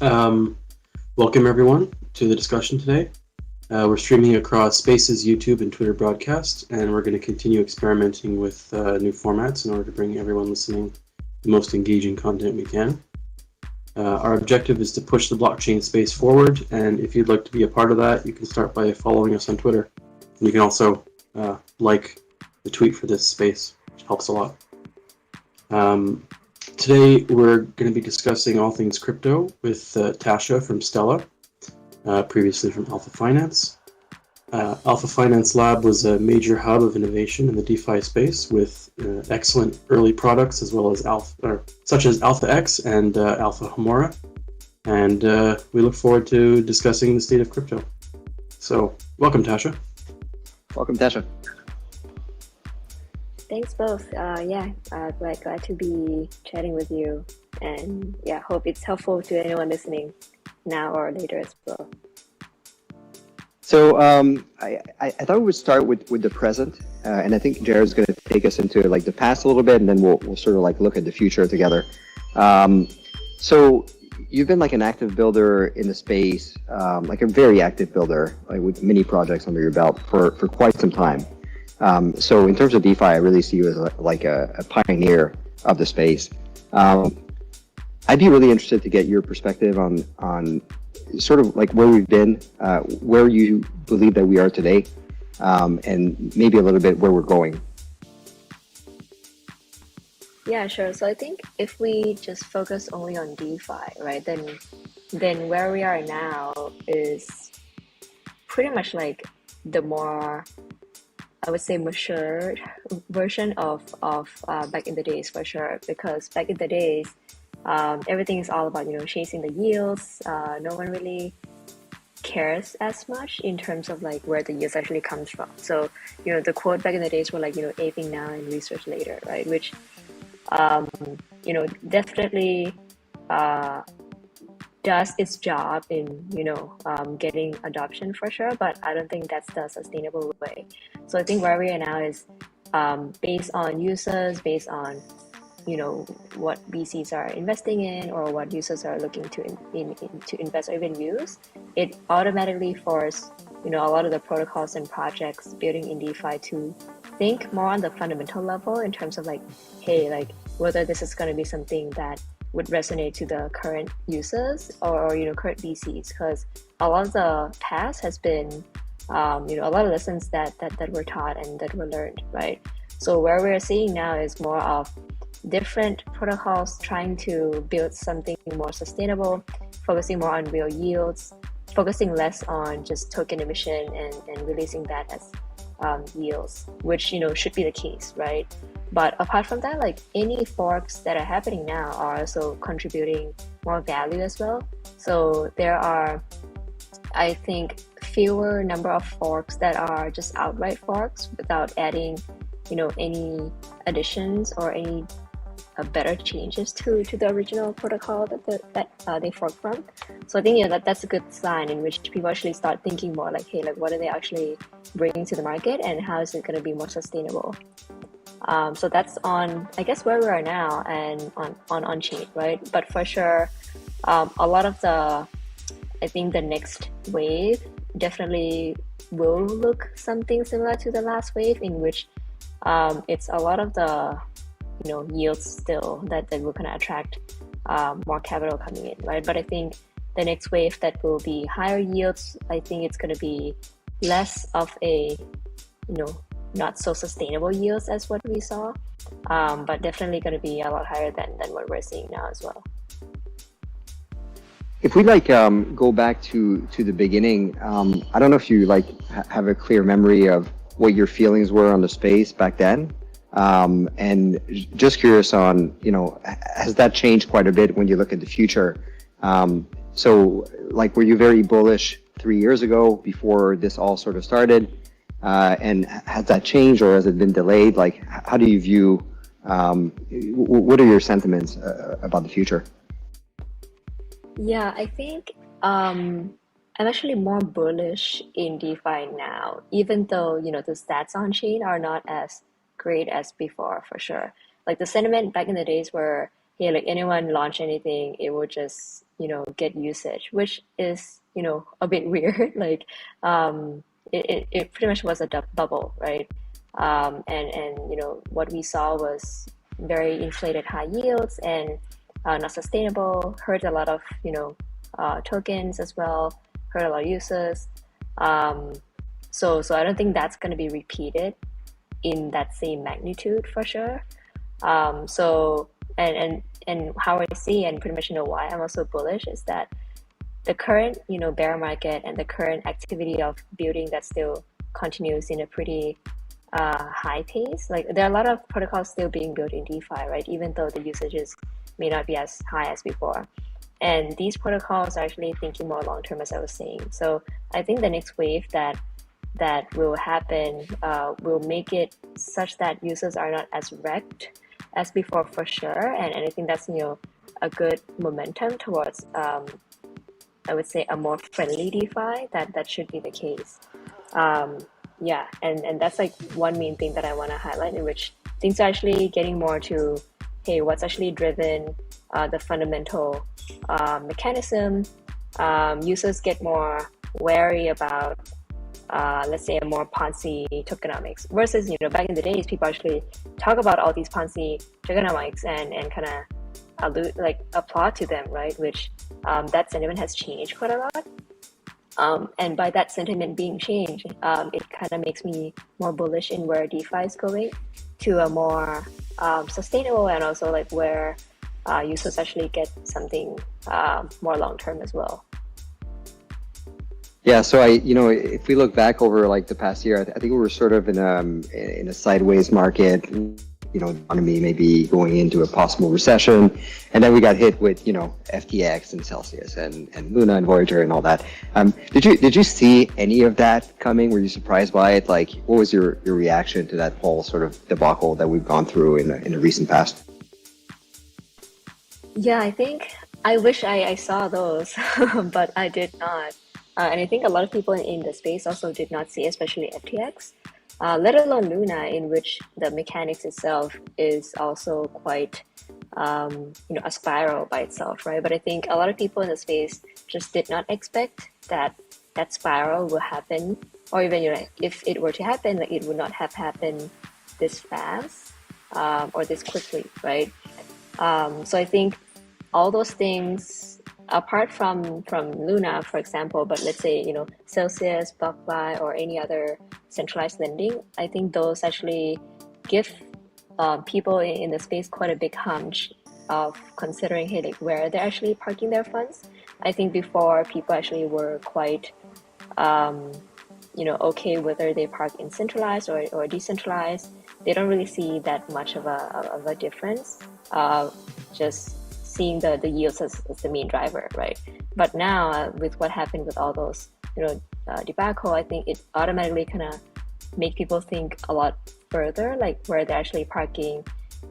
Um, Welcome everyone to the discussion today. We're streaming across Spaces, YouTube, and Twitter broadcast, and we're going to continue experimenting with new formats in order to bring everyone listening the most engaging content we can. Our objective is to push the blockchain space forward, and if you'd like to be a part of that, you can start by following us on Twitter. And you can also like the tweet for this space, which helps a lot. Today we're going to be discussing all things crypto with Tascha from Stella, previously from Alpha Finance. Alpha Finance Lab was a major hub of innovation in the DeFi space with excellent early products as well as such as Alpha X and Alpha Homora. And we look forward to discussing the state of crypto. So, welcome, Tascha. Welcome, Tascha. Thanks both. Glad to be chatting with you, and hope it's helpful to anyone listening now or later as well. So I thought we would start with the present, and I think Jared's going to take us into like the past a little bit, and then we'll sort of like look at the future together. So you've been like an active builder in the space, like a very active builder, like with many projects under your belt for quite some time. So in terms of DeFi, I really see you as like a pioneer of the space. I'd be really interested to get your perspective on sort of like where we've been, where you believe that we are today, and maybe a little bit where we're going. Yeah, sure. So I think if we just focus only on DeFi, right, then where we are now is pretty much like the more, I would say, mature version of back in the days for sure. Because back in the days, everything is all about chasing the yields. No one really cares as much in terms of like where the yields actually comes from. So the quote back in the days were like aping now and research later, right? Which definitely does its job in getting adoption for sure, but I don't think that's the sustainable way. So I think where we are now is based on users, based on what VCs are investing in or what users are looking to to invest or even use. It automatically forces a lot of the protocols and projects building in DeFi to think more on the fundamental level in terms of like, hey, like whether this is going to be something that would resonate to the current users or current VCs, because a lot of the past has been a lot of lessons that were taught and that were learned, right? So where we're seeing now is more of different protocols trying to build something more sustainable, focusing more on real yields, focusing less on just token emission and releasing that as yields, which should be the case, right? But apart from that, like any forks that are happening now are also contributing more value as well. So there are, I think, fewer number of forks that are just outright forks without adding any additions or any better changes to the original protocol that they fork from. So I think that's a good sign in which people actually start thinking more like, hey, like what are they actually bringing to the market and how is it going to be more sustainable? So that's on, I guess, where we are now and on chain, right? But for sure, a lot of I think the next wave definitely will look something similar to the last wave, in which it's a lot of the yields still that will kind of attract more capital coming in, right? But I think the next wave that will be higher yields, I think it's going to be less of a not so sustainable yields as what we saw, but definitely going to be a lot higher than what we're seeing now as well. If we like go back to the beginning, I don't know if you like have a clear memory of what your feelings were on the space back then, and just curious on has that changed quite a bit when you look at the future? So like, were you very bullish 3 years ago before this all sort of started? And has that changed or has it been delayed? Like, how do you view, what are your sentiments about the future? Yeah, I think I'm actually more bullish in DeFi now, even though the stats on chain are not as great as before for sure. Like the sentiment back in the days were hey, like anyone launch anything, it will just, get usage, which is, a bit weird. Like, it pretty much was a bubble, right? And what we saw was very inflated high yields and not sustainable, hurt a lot of, tokens as well, hurt a lot of users. Um, so I don't think that's going to be repeated in that same magnitude for sure. So and how I see and pretty much why I'm also bullish is that the current bear market and the current activity of building that still continues in a pretty high pace. Like there are a lot of protocols still being built in DeFi, right? Even though the usages may not be as high as before. And these protocols are actually thinking more long term, as I was saying. So I think the next wave that will happen will make it such that users are not as wrecked as before for sure. And I think that's a good momentum towards I would say a more friendly DeFi. That should be the case. Um, yeah, and that's like one main thing that I want to highlight, in which things are actually getting more to, hey, what's actually driven the fundamental mechanism. Users get more wary about, let's say, a more Ponzi tokenomics versus, back in the days, people actually talk about all these Ponzi tokenomics and kind of applaud to them, right? Which that sentiment has changed quite a lot. And by that sentiment being changed, it kind of makes me more bullish in where DeFi is going to a more sustainable, and also like where users actually get something more long term as well. Yeah, so if we look back over like the past year, I think we were sort of in a sideways market. Economy maybe going into a possible recession, and then we got hit with FTX and Celsius and Luna and Voyager and all that. Did you see any of that coming? Were you surprised by it? Like, what was your reaction to that whole sort of debacle that we've gone through in the recent past? Yeah, I think I wish I saw those, but I did not. And I think a lot of people in the space also did not see, especially FTX, let alone Luna, in which the mechanics itself is also quite, a spiral by itself, right? But I think a lot of people in the space just did not expect that spiral will happen, or even if it were to happen, like it would not have happened this fast or this quickly, right? So I think all those things, apart from Luna, for example, but let's say Celsius, BlockFi, or any other centralized lending, I think those actually give people in the space quite a big hunch of considering, hey, like where they're actually parking their funds. I think before people actually were quite okay whether they park in centralized or decentralized. They don't really see that much of a difference. Just seeing the yields as the main driver, right? But now with what happened with all those debacle, I think it automatically kind of make people think a lot further, like where they're actually parking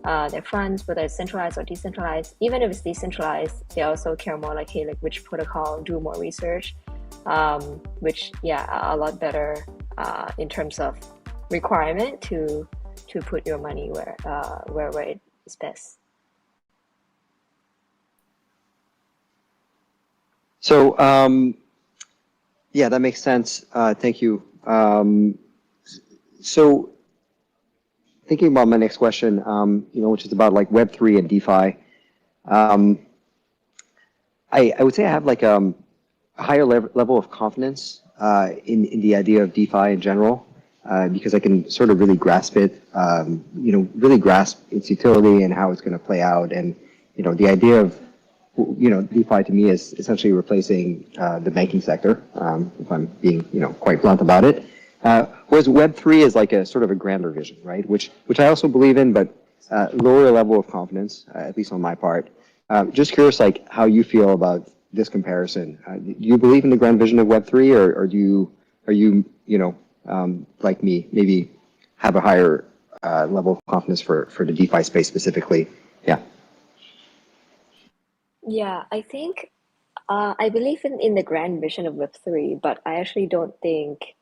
their funds, whether it's centralized or decentralized. Even if it's decentralized, they also care more like, hey, like which protocol, do more research, which a lot better in terms of requirement to put your money where it is best. So yeah, that makes sense. Thank you. So thinking about my next question, which is about like Web3 and DeFi. I would say I have like a higher level of confidence in the idea of DeFi in general, because I can sort of really grasp it, really grasp its utility and how it's going to play out. And, the idea of, DeFi to me is essentially replacing the banking sector, if I'm being, quite blunt about it. Whereas Web3 is like a sort of a grander vision, right? Which I also believe in, but lower level of confidence, at least on my part. Just curious, like how you feel about this comparison. Do you believe in the grand vision of Web3, or are you like me, maybe have a higher level of confidence for the DeFi space specifically? Yeah. Yeah, I think I believe in the grand vision of Web3, but I actually don't think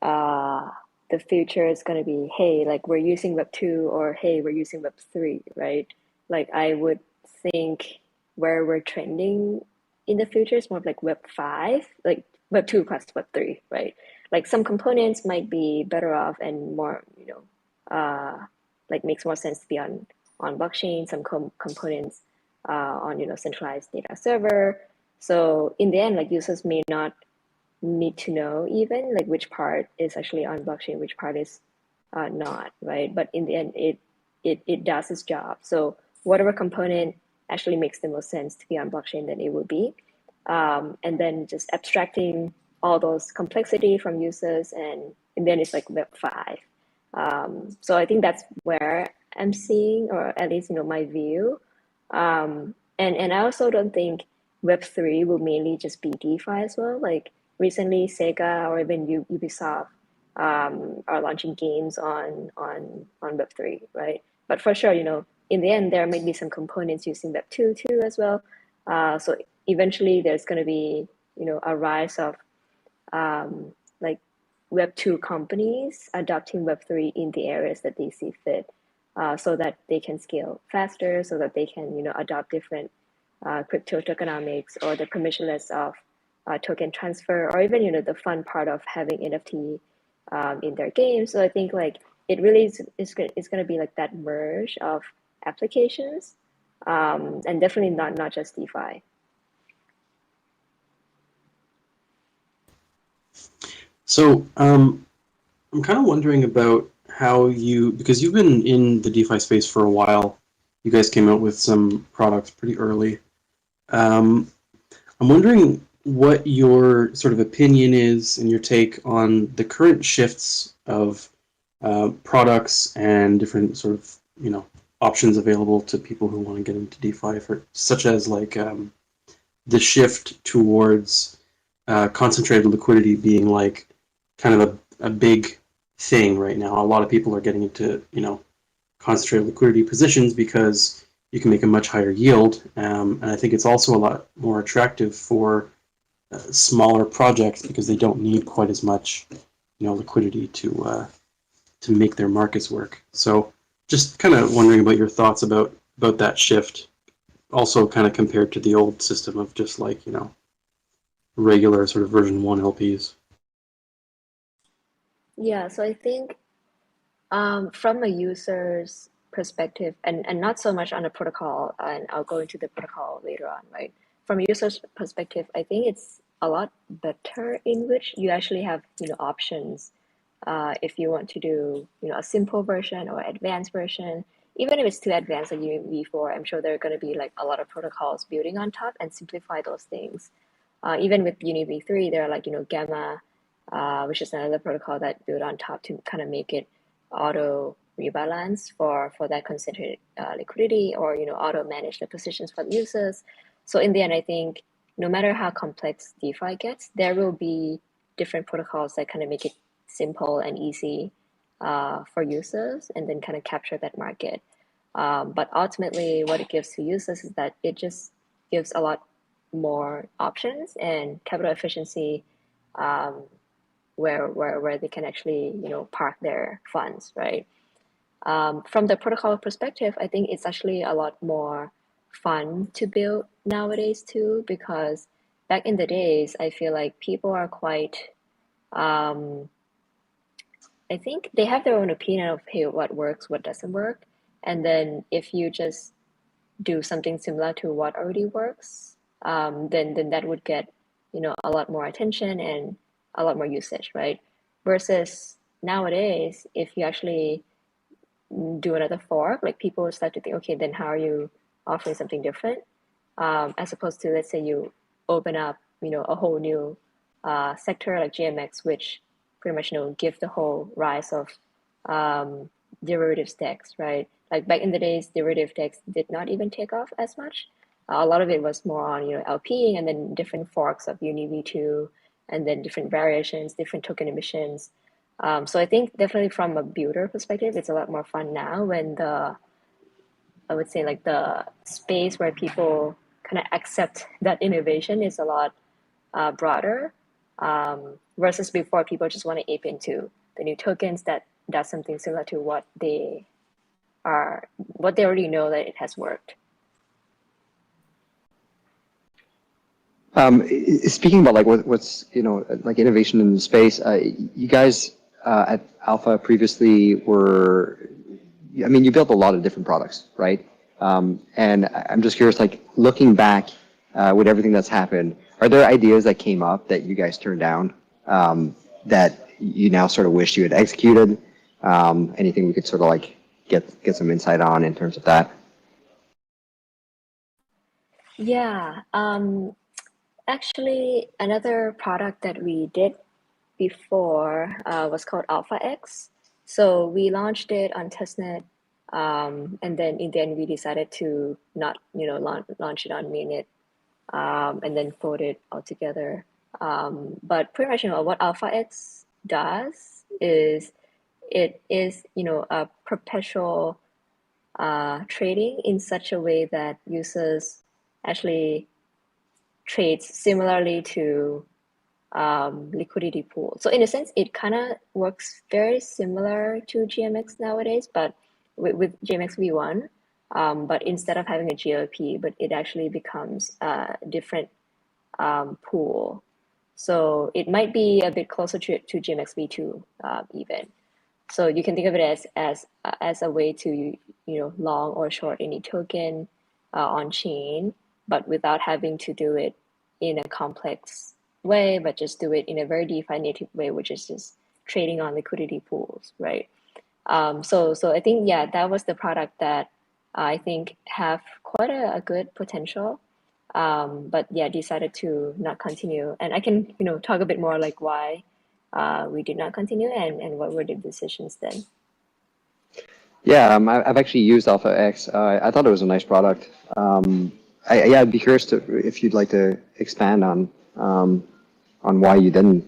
uh, the future is going to be, hey, like we're using Web2, or hey, we're using Web3, right? Like I would think where we're trending in the future is more of like Web 5, like Web 2 plus Web 3, right? Like some components might be better off and more, like makes more sense to be on blockchain, some components on, centralized data server. So in the end, like users may not need to know even like which part is actually on blockchain, which part is not, right? But in the end, it does its job. So whatever component actually makes the most sense to be on blockchain, then it would be. And then just abstracting all those complexity from users, and then it's like Web 5. So I think that's where I'm seeing, or at least, my view. And I also don't think Web 3 will mainly just be DeFi as well. Like recently, Sega or even Ubisoft are launching games on Web 3, right? But for sure, in the end, there might be some components using Web 2 too as well. So eventually, there's going to be, a rise of like Web 2 companies adopting Web 3 in the areas that they see fit, so that they can scale faster, so that they can, adopt different crypto tokenomics or the permissionless of token transfer, or even, the fun part of having NFT in their game. So I think like it really is going to be like that merge of applications, and definitely not just DeFi. So I'm kind of wondering about how because you've been in the DeFi space for a while. You guys came out with some products pretty early. I'm wondering what your sort of opinion is and your take on the current shifts of products and different sort of options available to people who want to get into DeFi, such as like the shift towards concentrated liquidity being like kind of a big thing right now. A lot of people are getting into concentrated liquidity positions because you can make a much higher yield, and I think it's also a lot more attractive for smaller projects because they don't need quite as much liquidity to make their markets work. So just kind of wondering about your thoughts about that shift, also kind of compared to the old system of just like regular sort of version 1 LPs. Yeah, so I think from a user's perspective, and not so much on the protocol, and I'll go into the protocol later on, right? From a user's perspective, I think it's a lot better in which you actually have, options. If you want to do, a simple version or advanced version, even if it's too advanced like UV4, I'm sure there are going to be like a lot of protocols building on top and simplify those things. Even with UniV3, there are like, Gamma, which is another protocol that built on top to kind of make it auto rebalance for that concentrated liquidity, or auto manage the positions for the users. So in the end, I think no matter how complex DeFi gets, there will be different protocols that kind of make it simple and easy for users, and then kind of capture that market. But ultimately, what it gives to users is that it just gives a lot more options and capital efficiency, where they can actually park their funds, right? From the protocol perspective, I think it's actually a lot more fun to build nowadays too, because back in the days, I feel like people are quite, I think they have their own opinion of, hey, what works, what doesn't work. And then if you just do something similar to what already works, then that would get a lot more attention and a lot more usage, right? Versus nowadays, if you actually do another fork, like people will start to think, okay, then how are you offering something different? As opposed to, let's say you open up, a whole new sector like GMX, which pretty much give the whole rise of derivative stacks, right? Like back in the days, derivative stacks did not even take off as much. A lot of it was more on LPing, and then different forks of UniV2, and then different variations, different token emissions. So I think definitely from a builder perspective, it's a lot more fun now when I would say like the space where people kind of accept that innovation is a lot broader, versus before people just want to ape into the new tokens that does something similar to what they already know that it has worked. Speaking about like what's like innovation in the space, you guys at Alpha previously were, I mean, you built a lot of different products, right? And I'm just curious, like looking back with everything that's happened, are there ideas that came up that you guys turned down that you now sort of wish you had executed? Anything we could sort of like get some insight on in terms of that? Yeah. Actually, another product that we did before was called Alpha X. So we launched it on testnet, and then in the end we decided to not, launch it on mainnet, and then fold it all together. But pretty much, what Alpha X does is it is, a perpetual trading in such a way that users actually trades similarly to liquidity pool. So in a sense, it kind of works very similar to GMX nowadays, but with GMX V1. But instead of having a GLP, but it actually becomes a different pool. So it might be a bit closer to GMX V2 even. So you can think of it as a way to long or short any token on chain, but without having to do it in a complex way, but just do it in a very DeFi native way, which is just trading on liquidity pools, right? So I think that was the product that I think have quite a good potential, but decided to not continue. And I can talk a bit more like why we did not continue and what were the decisions then. Yeah, I've actually used Alpha X. I thought it was a nice product. I'd be curious if you'd like to expand on why you didn't.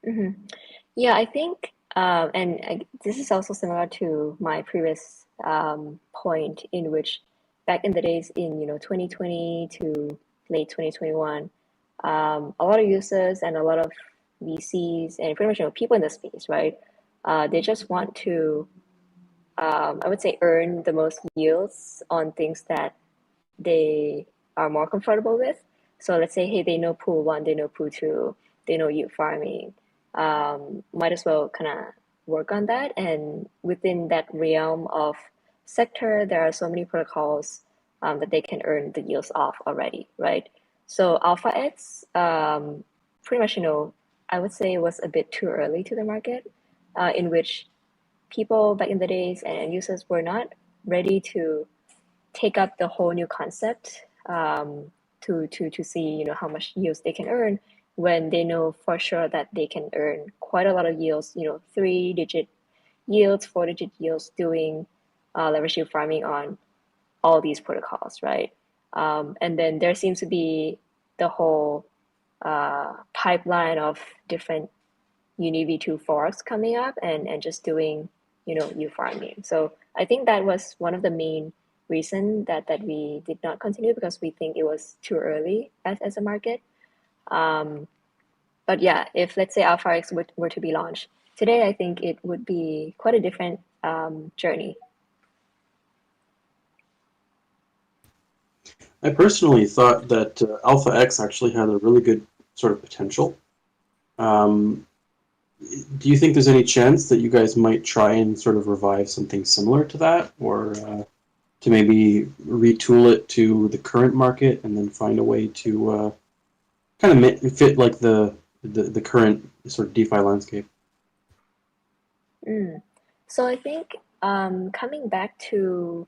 Mm-hmm. Yeah, I think, this is also similar to my previous point in which back in the days in 2020 to late 2021, a lot of users and a lot of VCs and pretty much people in the space, right? They just want to, I would say, earn the most yields on things that they are more comfortable with. So let's say, hey, they know pool one, they know pool two, they know yield farming. Might as well kind of work on that. And within that realm of sector, there are so many protocols that they can earn the yields off already, right? So Alpha X, pretty much, I would say it was a bit too early to the market, in which people back in the days and users were not ready to take up the whole new concept, to see how much yields they can earn when they know for sure that they can earn quite a lot of yields, 3-digit yields, 4-digit yields doing leverage yield farming on all these protocols, right? And then there seems to be the whole pipeline of different UniV2 forks coming up and just doing yield farming. So I think that was one of the main reason that we did not continue, because we think it was too early as a market. But yeah, if let's say Alpha X were to be launched today, I think it would be quite a different journey. I personally thought that Alpha X actually had a really good sort of potential. Um, do you think there's any chance that you guys might try and sort of revive something similar to that, or to maybe retool it to the current market and then find a way to kind of fit like the current sort of DeFi landscape? Mm. So I think coming back to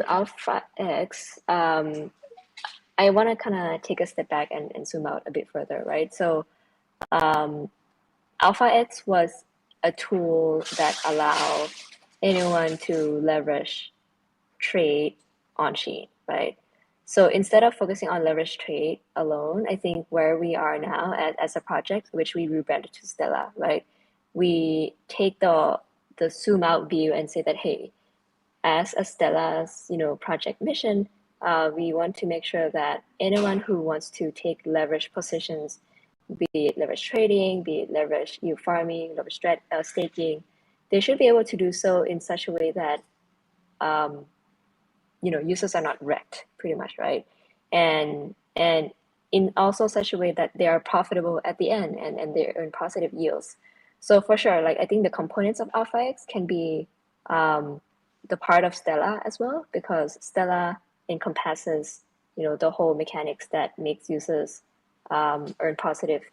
Alpha X, I want to kind of take a step back and zoom out a bit further, right? So um, Alpha X was a tool that allowed anyone to leverage trade on chain, right? So instead of focusing on leverage trade alone, I think where we are now as a project, which we rebranded to Stella, right? We take the zoom out view and say that, hey, as a Stella's project mission, we want to make sure that anyone who wants to take leverage positions, be it leverage trading, be it leverage yield farming, leverage staking, they should be able to do so in such a way that users are not wrecked, pretty much, right? and in also such a way that they are profitable at the end and they earn positive yields. So for sure, like I think the components of AlphaX can be the part of Stella as well, because Stella encompasses, the whole mechanics that makes users earn positive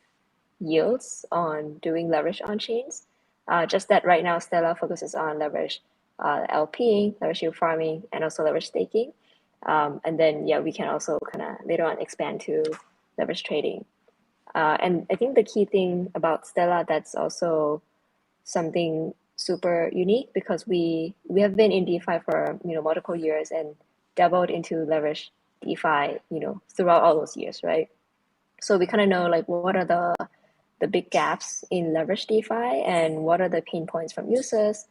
yields on doing leverage on chains. Just that right now Stella focuses on leverage LPing, leverage yield farming, and also leverage staking. And then yeah, we can also kind of later on expand to leverage trading. And I think the key thing about Stella that's also something super unique, because we have been in DeFi for multiple years and dabbled into leverage DeFi throughout all those years, right? So we kind of know like what are the big gaps in leverage DeFi and what are the pain points from users,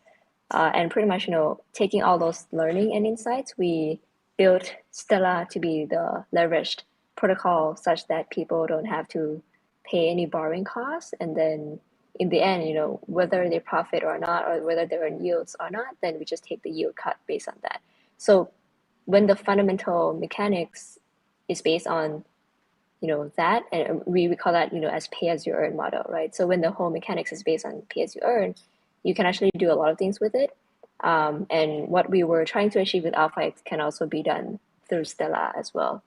and pretty much taking all those learning and insights, we built Stella to be the leveraged protocol such that people don't have to pay any borrowing costs, and then in the end, whether they profit or not, or whether they earn yields or not, then we just take the yield cut based on that. So when the fundamental mechanics is based on that, and we call that as pay as you earn model, right? So when the whole mechanics is based on pay as you earn, you can actually do a lot of things with it. And what we were trying to achieve with AlphaX can also be done through Stella as well,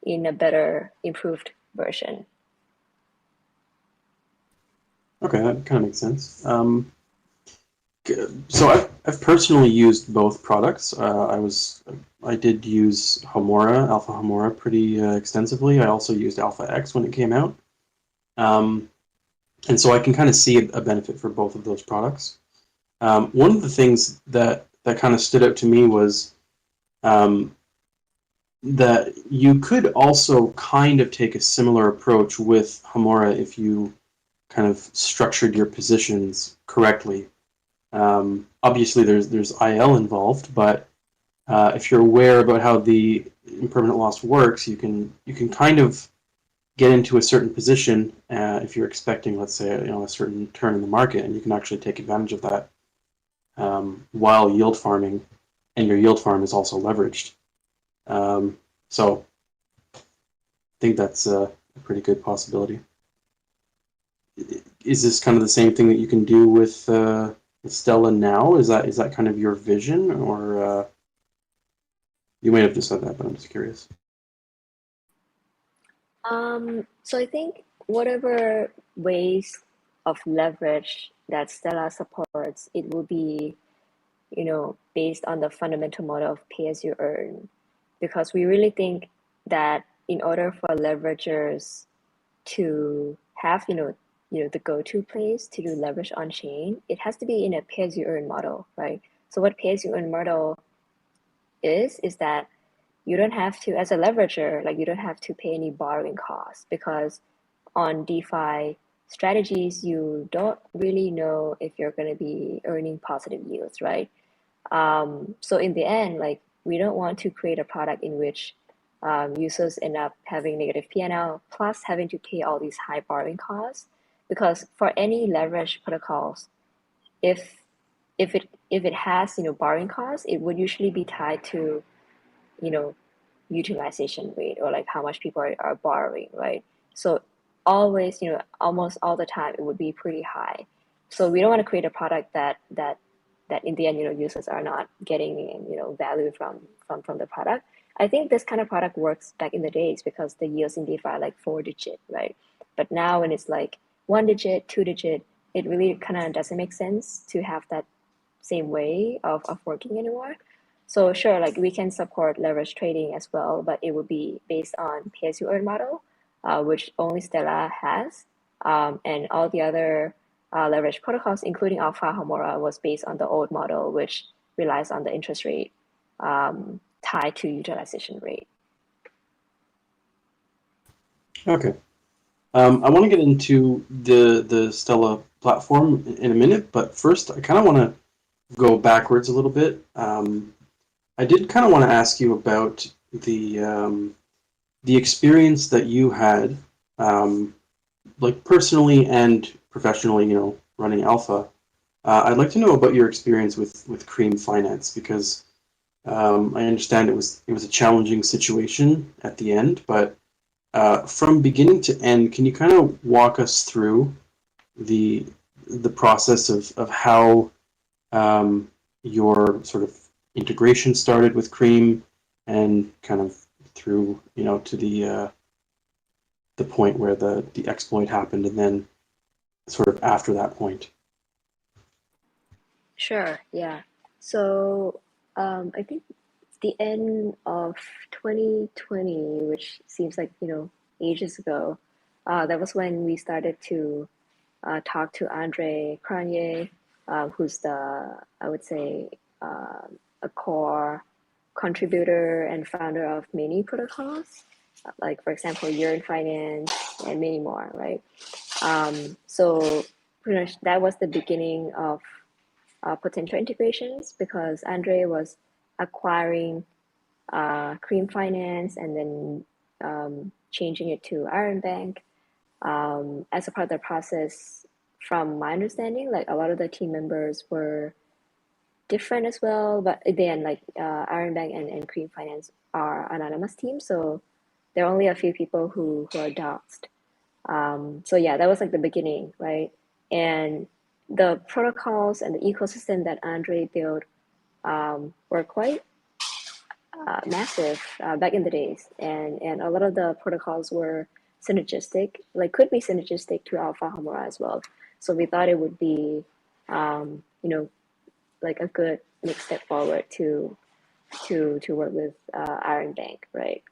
in a better, improved version. Okay, that kind of makes sense. So I've personally used both products. I did use Alpha Homora pretty extensively. I also used AlphaX when it came out. And so I can kind of see a benefit for both of those products. One of the things that kind of stood out to me was that you could also kind of take a similar approach with Homora if you kind of structured your positions correctly. Obviously, there's IL involved, but if you're aware about how the impermanent loss works, you can kind of get into a certain position if you're expecting, let's say, a certain turn in the market, and you can actually take advantage of that while yield farming, and your yield farm is also leveraged. So I think that's a pretty good possibility. Is this kind of the same thing that you can do with Stella now? Is that kind of your vision, or you may have just said that, but I'm just curious. So I think whatever ways of leverage that Stella supports, it will be, based on the fundamental model of pay as you earn, because we really think that in order for leveragers to have, the go-to place to do leverage on chain, it has to be in a pay as you earn model, right? So what pay as you earn model is that you don't have to, as a leverager, like you don't have to pay any borrowing costs, because on DeFi strategies, you don't really know if you're going to be earning positive yields, right? So in the end, like we don't want to create a product in which users end up having negative P&L plus having to pay all these high borrowing costs, because for any leverage protocols, if it has borrowing costs, it would usually be tied to utilization rate, or like how much people are borrowing, right? So always, almost all the time, it would be pretty high. So we don't want to create a product that in the end, users are not getting value from the product. I think this kind of product works back in the days because the yields in DeFi are like 4-digit, right? But now when it's like 1-digit, 2-digit, it really kind of doesn't make sense to have that same way of working anymore. So sure, like we can support leverage trading as well, but it would be based on pay as you earn model, which only Stella has, and all the other leverage protocols, including Alpha Homora, was based on the old model, which relies on the interest rate tied to utilization rate. Okay. I want to get into the Stella platform in a minute, but first I kind of want to go backwards a little bit. I did kind of want to ask you about the experience that you had, like personally and professionally, running Alpha. I'd like to know about your experience with Cream Finance, because I understand it was a challenging situation at the end, but from beginning to end, can you kind of walk us through the process of how your sort of integration started with Cream and kind of through, to the point where the exploit happened, and then sort of after that point? Sure, yeah. So I think the end of 2020, which seems like, ages ago, that was when we started to talk to Andre Cronje, who's I would say, a core contributor and founder of many protocols, like, for example, Yearn Finance and many more, right? So pretty much that was the beginning of potential integrations, because Andre was acquiring Cream Finance and then changing it to Iron Bank. As a part of the process, from my understanding, like, a lot of the team members were different as well, but again, like, Iron Bank and Cream Finance are anonymous teams, so there are only a few people who are doxed. So yeah, that was like the beginning, right? And the protocols and the ecosystem that Andre built were quite massive back in the days, and a lot of the protocols were synergistic, like could be synergistic to Alpha Homura as well. So we thought it would be, like a good next step forward to work with Iron Bank, right?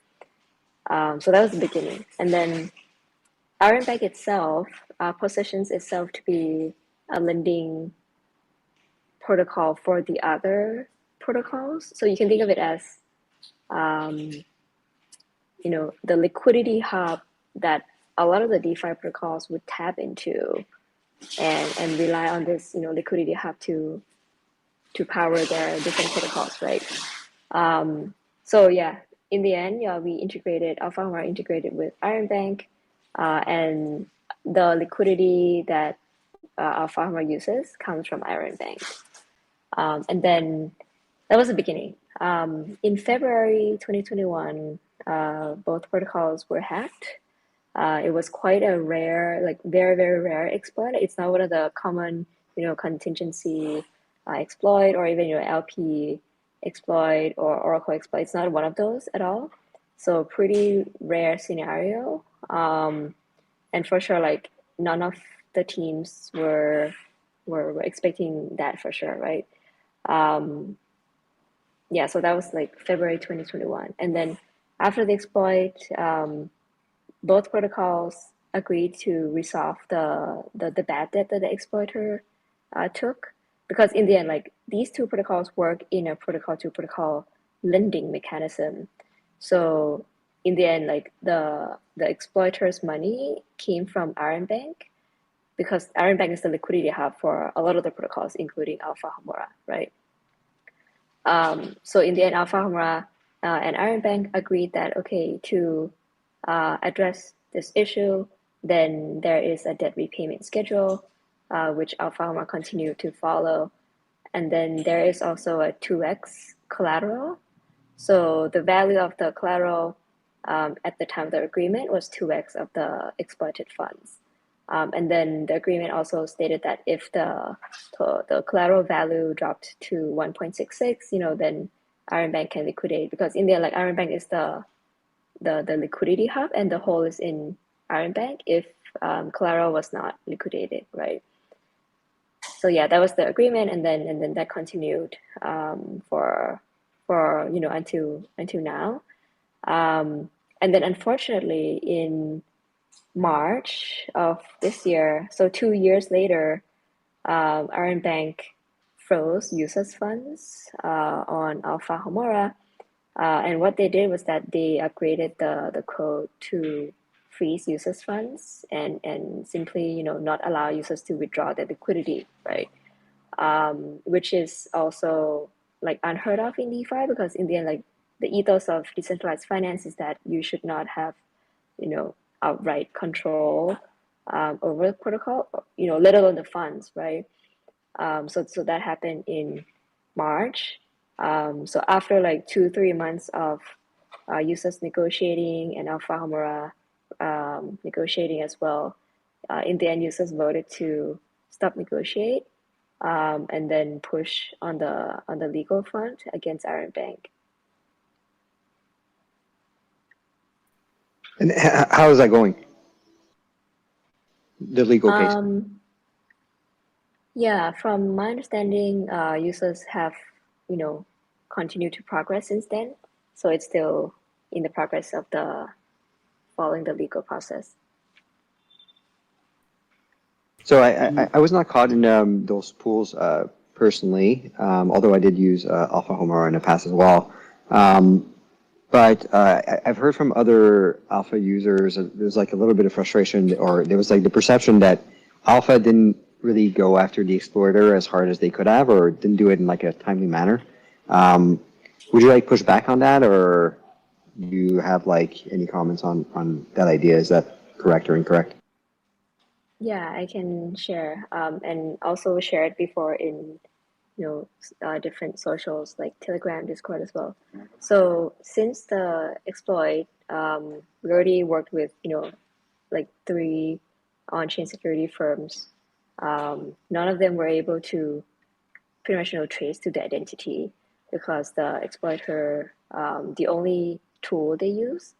So that was the beginning, and then Iron Bank itself positions itself to be a lending protocol for the other protocols. So you can think of it as, um, the liquidity hub that a lot of the DeFi protocols would tap into, and rely on this, liquidity hub to power their different protocols, right? So yeah, in the end, yeah, we integrated Alpha Homura integrated with Iron Bank, and the liquidity that Alpha Homura uses comes from Iron Bank. And then that was the beginning. In February 2021, both protocols were hacked. It was quite a rare, like very, very rare exploit. It's not one of the common, contingency exploit, or even, LP exploit or Oracle exploit. It's not one of those at all. So pretty rare scenario. And for sure, like, none of the teams were expecting that for sure, right? Yeah, so that was like February 2021. And then after the exploit, both protocols agreed to resolve the bad debt that the exploiter took. Because in the end, like, these two protocols work in a protocol to protocol lending mechanism. So in the end, like, the exploiter's money came from Iron Bank, because Iron Bank is the liquidity hub for a lot of the protocols, including Alpha Homura, right? So in the end, Alpha Homura and Iron Bank agreed that, okay, to address this issue, then there is a debt repayment schedule, which Alpha Homura continued to follow. And then there is also a 2x collateral. So the value of the collateral at the time of the agreement was 2x of the exploited funds. And then the agreement also stated that if the collateral value dropped to 1.66, then Iron Bank can liquidate, because in the end, like, Iron Bank is the liquidity hub, and the hole is in Iron Bank if collateral was not liquidated, right? So yeah, that was the agreement, and then that continued for until now. And then unfortunately, in March of this year, so 2 years later, Iron Bank froze users' funds on Alpha Homura. And what they did was that they upgraded the code to freeze users' funds, and simply, not allow users to withdraw their liquidity, right? Which is also, like, unheard of in DeFi, because in the end, like, the ethos of decentralized finance is that you should not have, outright control over the protocol, let alone the funds, right? So that happened in March. So after like 2-3 months of users negotiating and Alpha Homura negotiating as well, in the end, users voted to stop negotiate and then push on the legal front against Iron Bank. And how is that going? The legal case. Yeah, from my understanding, users have, continued to progress since then. So it's still in the progress of following the legal process. So I was not caught in those pools personally, although I did use Alpha Homura in the past as well. But I've heard from other Alpha users, there's like a little bit of frustration, or there was like the perception that Alpha didn't really go after the exploiter as hard as they could have, or didn't do it in like a timely manner. Would you like push back on that, or do you have like any comments on that idea? Is that correct or incorrect? Yeah, I can share and also share it before in different socials like Telegram, Discord as well. So since the exploit, we already worked with like 3 on-chain security firms. None of them were able to pretty much trace to the identity because the exploiter, the only tool they use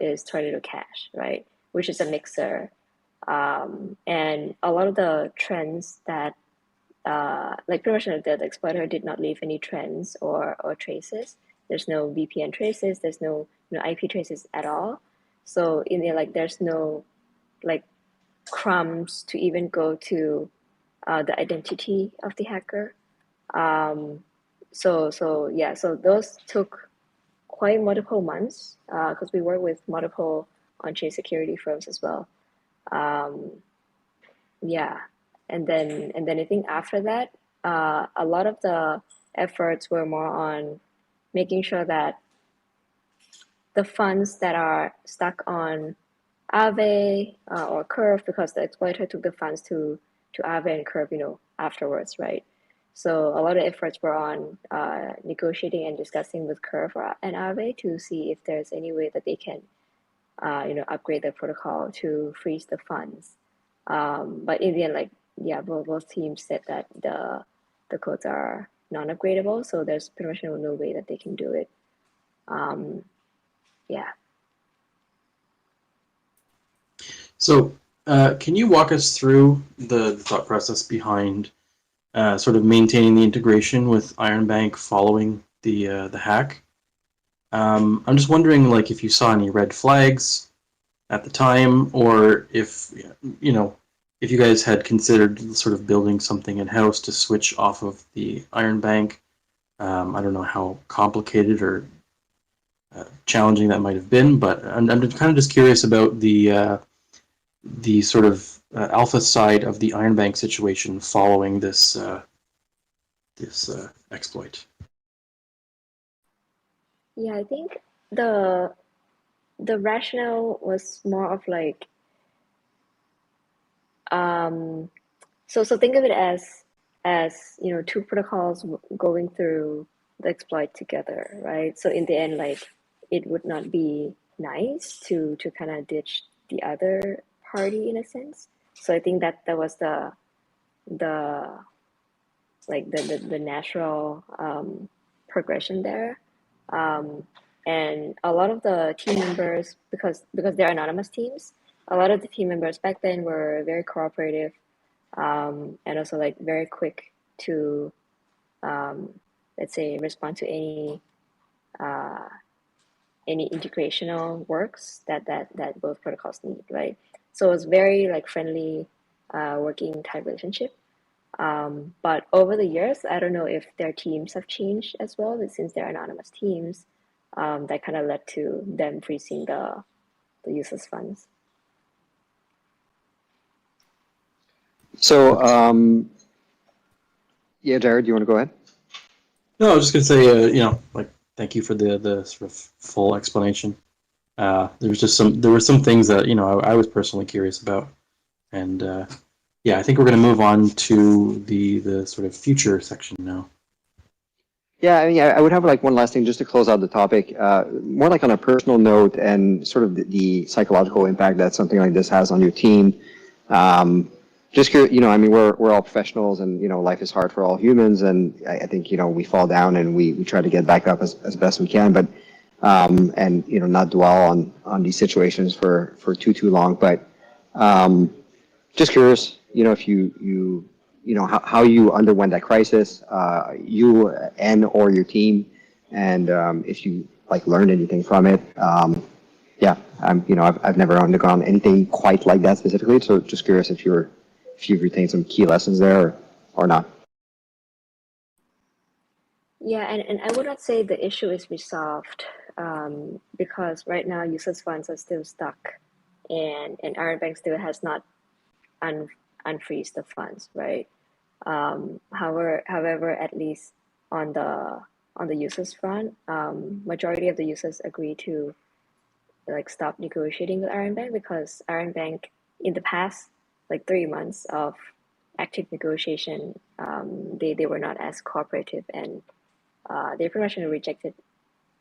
is Tornado Cash, right? Which is a mixer. And a lot of the trends that like pretty much the exploiter did not leave any trends or traces. There's no VPN traces. There's no IP traces at all. So in there, like there's no like crumbs to even go to the identity of the hacker. So those took quite multiple months because we work with multiple on-chain security firms as well. Yeah, and then I think after that, a lot of the efforts were more on making sure that the funds that are stuck on Aave or Curve, because the exploiter took the funds to Aave and Curve, afterwards, right? So a lot of efforts were on negotiating and discussing with Curve and Aave to see if there's any way that they can, upgrade the protocol to freeze the funds. But in the end, like, yeah, both teams said that the codes are non-upgradable, so there's pretty much no way that they can do it. Yeah. So, can you walk us through the thought process behind sort of maintaining the integration with Iron Bank following the hack? I'm just wondering, like, if you saw any red flags at the time, or if if you guys had considered sort of building something in house to switch off of the Iron Bank. I don't know how complicated or challenging that might have been, but I'm kind of just curious about the sort of alpha side of the Iron Bank situation following this exploit. Yeah, I think the rationale was more of like so think of it as two protocols going through the exploit together, right? So in the end, like it would not be nice to kind of ditch the other party in a sense. So I think that was the like the natural progression there. And a lot of the team members, because they're anonymous teams, a lot of the team members back then were very cooperative and also like very quick to let's say respond to any integrational works that both protocols need, right? So it was very like friendly working type relationship. But over the years, I don't know if their teams have changed as well, but since they're anonymous teams, that kind of led to them freezing the users' funds. So, yeah, Jared, do you want to go ahead? No, I was just gonna say, like, thank you for the sort of full explanation. There were some things that I was personally curious about, and yeah, I think we're gonna move on to the sort of future section now. Yeah, I mean, I would have like one last thing just to close out the topic, more like on a personal note and sort of the psychological impact that something like this has on your team. Um, I mean, we're all professionals, and life is hard for all humans, and I think we fall down and we try to get back up as best we can, but and not dwell on these situations for too long. But just curious, if how you underwent that crisis, you and or your team, and if you like learned anything from it. Yeah, I've never undergone anything quite like that specifically, so just curious if you've retained some key lessons there or not. Yeah, and I would not say the issue is resolved because right now users funds are still stuck, and Iron Bank still has not un unfreeze the funds, right? However, at least on the users front, majority of the users agree to like stop negotiating with Iron Bank because Iron Bank in the past like 3 months of active negotiation, they were not as cooperative, and they pretty much rejected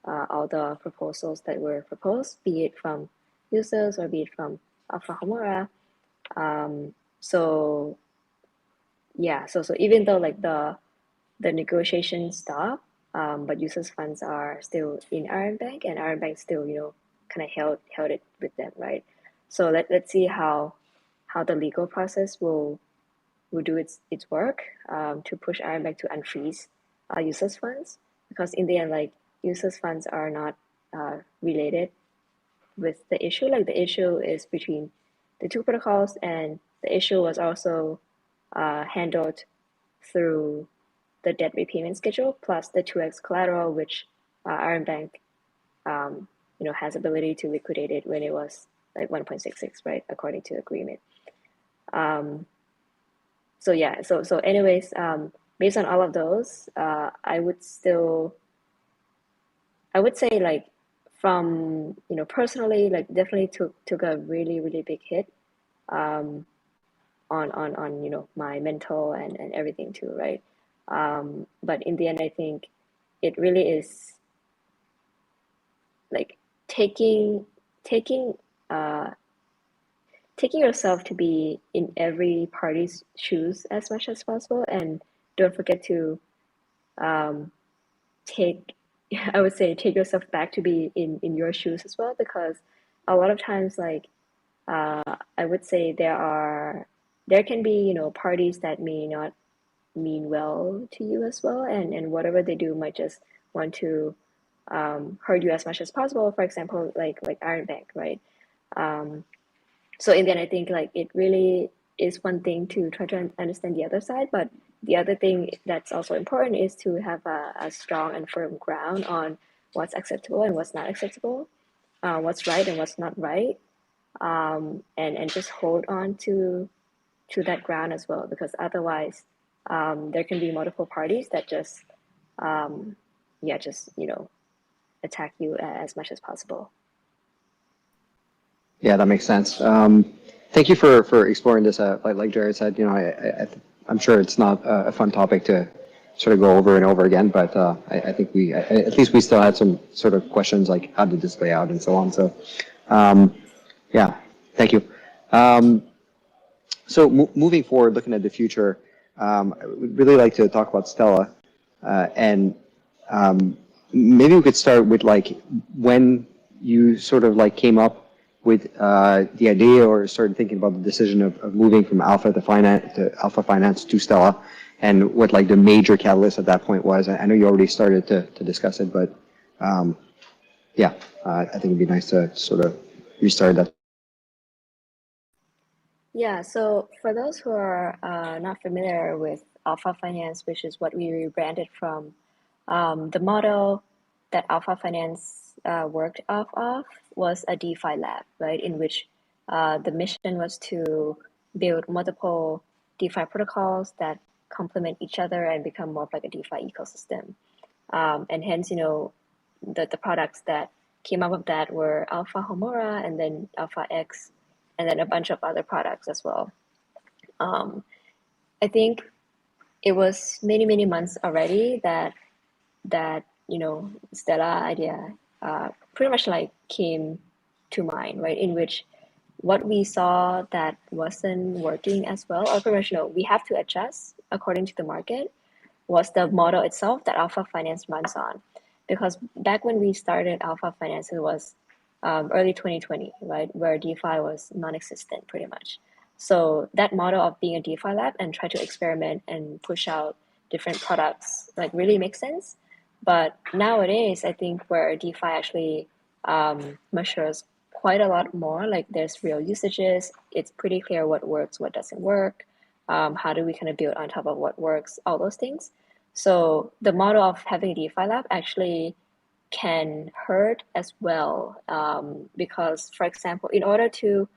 all the proposals that were proposed, be it from users or be it from Alpha Homura. So yeah, so even though like the negotiations stop, but users funds are still in Iron Bank, and Iron Bank still kind of held it with them, right? So let's see how the legal process will do its work to push Iron Bank to unfreeze users funds, because in the end, like, users funds are not related with the issue. Like, the issue is between the two protocols, and the issue was also handled through the debt repayment schedule plus the 2x collateral, which Iron Bank has ability to liquidate it when it was like 1.66, right, according to agreement. So yeah, so anyways, based on all of those, I would say, like, from personally, like, definitely took a really big hit um on my mental and everything too, right? But in the end, I think it really is like taking taking uh taking yourself to be in every party's shoes as much as possible, and don't forget to um take I would say take yourself back to be in your shoes as well, because a lot of times, like, I would say there can be parties that may not mean well to you as well, and whatever they do might just want to hurt you as much as possible. For example, like Iron Bank, right? Um, so in the end, I think, like, it really is one thing to try to understand the other side, but the other thing that's also important is to have a strong and firm ground on what's acceptable and what's not acceptable, what's right and what's not right, and just hold on to that ground as well, because otherwise there can be multiple parties that just yeah, just attack you as much as possible. Yeah, that makes sense. Thank you for exploring this. Like Jared said, I'm sure it's not a fun topic to sort of go over and over again, but I think at least we still had some sort of questions like how did this play out and so on. So, um, yeah, thank you. Um, so moving forward, looking at the future, I would really like to talk about Stella, and um, maybe we could start with like when you sort of like came up with the idea or started thinking about the decision of moving from Alpha Finance to Stella, and what like the major catalyst at that point was. I know you already started to discuss it, but yeah, I think it'd be nice to sort of restart that. Yeah, so for those who are not familiar with Alpha Finance, which is what we rebranded from, the model that Alpha Finance worked off of was a DeFi lab, right? In which the mission was to build multiple DeFi protocols that complement each other and become more of like a DeFi ecosystem. And hence, the products that came up of that were Alpha Homura and then Alpha X, and then a bunch of other products as well. Um, I think it was many months already that that Stella idea pretty much like came to mind, right? In which what we saw that wasn't working as well, or pretty much no, we have to adjust according to the market, was the model itself that Alpha Finance runs on. Because back when we started Alpha Finance, it was early 2020, right, where DeFi was non-existent pretty much. So that model of being a DeFi lab and try to experiment and push out different products like really makes sense. But nowadays, I think where DeFi actually matures quite a lot more, like there's real usages, it's pretty clear what works, what doesn't work, how do we kind of build on top of what works, all those things. So the model of having a DeFi lab actually can hurt as well, because, for example, in order to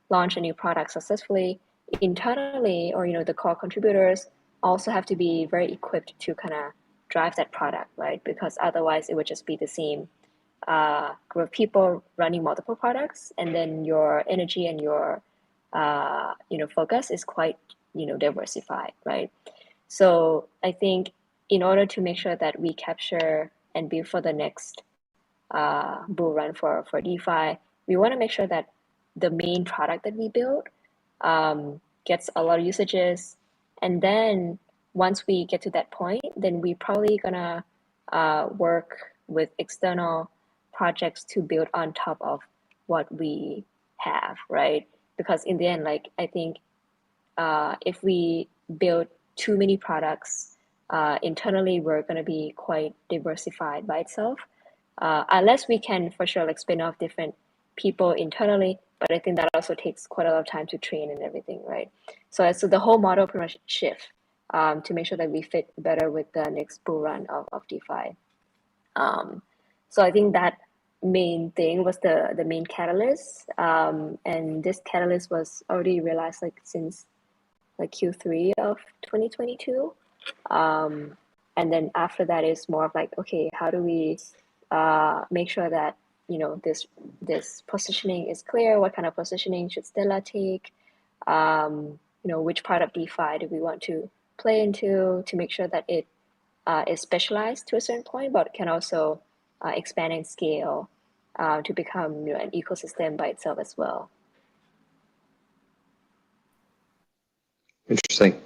launch a new product successfully internally, or the core contributors also have to be very equipped to kind of drive that product, right? Because otherwise it would just be the same group of people running multiple products, and then your energy and your focus is quite diversified, right? So I think in order to make sure that we capture and build for the next bull run for DeFi, we want to make sure that the main product that we build gets a lot of usages. And then once we get to that point, then we probably gonna work with external projects to build on top of what we have, right? Because in the end, like I think if we build too many products internally, we're going to be quite diversified by itself, unless we can for sure like spin off different people internally. But I think that also takes quite a lot of time to train and everything, right? So the whole model pretty much shift to make sure that we fit better with the next bull run of DeFi. So I think that main thing was the main catalyst, and this catalyst was already realized like since like Q3 of 2022. And then after that is more of like, okay, how do we make sure that this positioning is clear? What kind of positioning should Stella take? Which part of DeFi do we want to play into to make sure that it is specialized to a certain point, but can also expand and scale to become an ecosystem by itself as well. Interesting.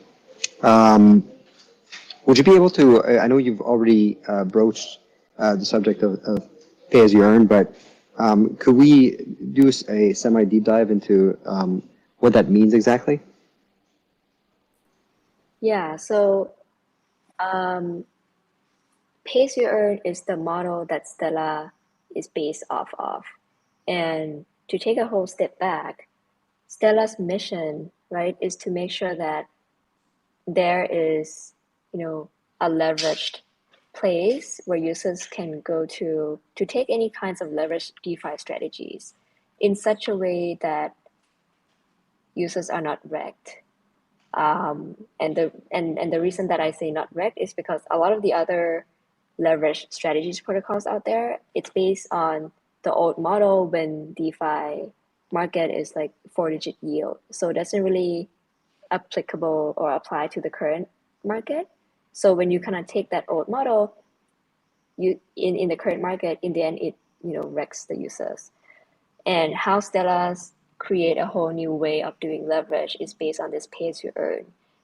Would you be able to, I know you've already broached the subject of pay as you earn, but could we do a semi deep dive into what that means exactly? Yeah, so pay as you earn is the model that Stella is based off of. And to take a whole step back, Stella's mission, right, is to make sure that there is, a leveraged place where users can go to take any kinds of leveraged DeFi strategies in such a way that users are not wrecked. And the reason that I say not wrecked is because a lot of the other leverage strategies protocols out there, it's based on the old model when DeFi market is like 4-digit yield. So it doesn't really applicable or apply to the current market. So when you kind of take that old model, you in the current market, in the end, it wrecks the users. And how Stellas create a whole new way of doing leverage is based on this pay as you earn.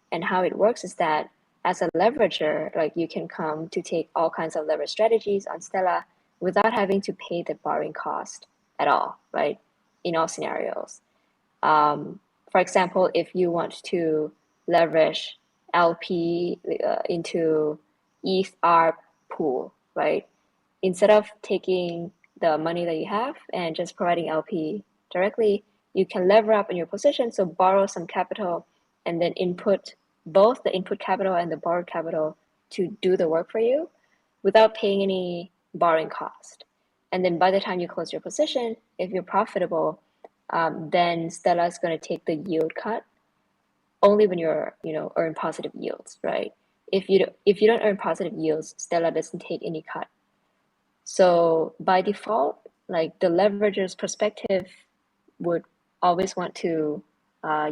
And how it works is that as a leverager, like you can come to take all kinds of leverage strategies on Stella without having to pay the borrowing cost at all, right? In all scenarios. For example, if you want to leverage LP into ETH pool, right? Instead of taking the money that you have and just providing LP directly, you can lever up in your position, so borrow some capital and then input both the input capital and the borrowed capital to do the work for you without paying any borrowing cost. And then by the time you close your position, if you're profitable, then Stella is going to take the yield cut only when you're earn positive yields, right? If you don't earn positive yields, Stella doesn't take any cut. So by default, like the leverager's perspective would always want to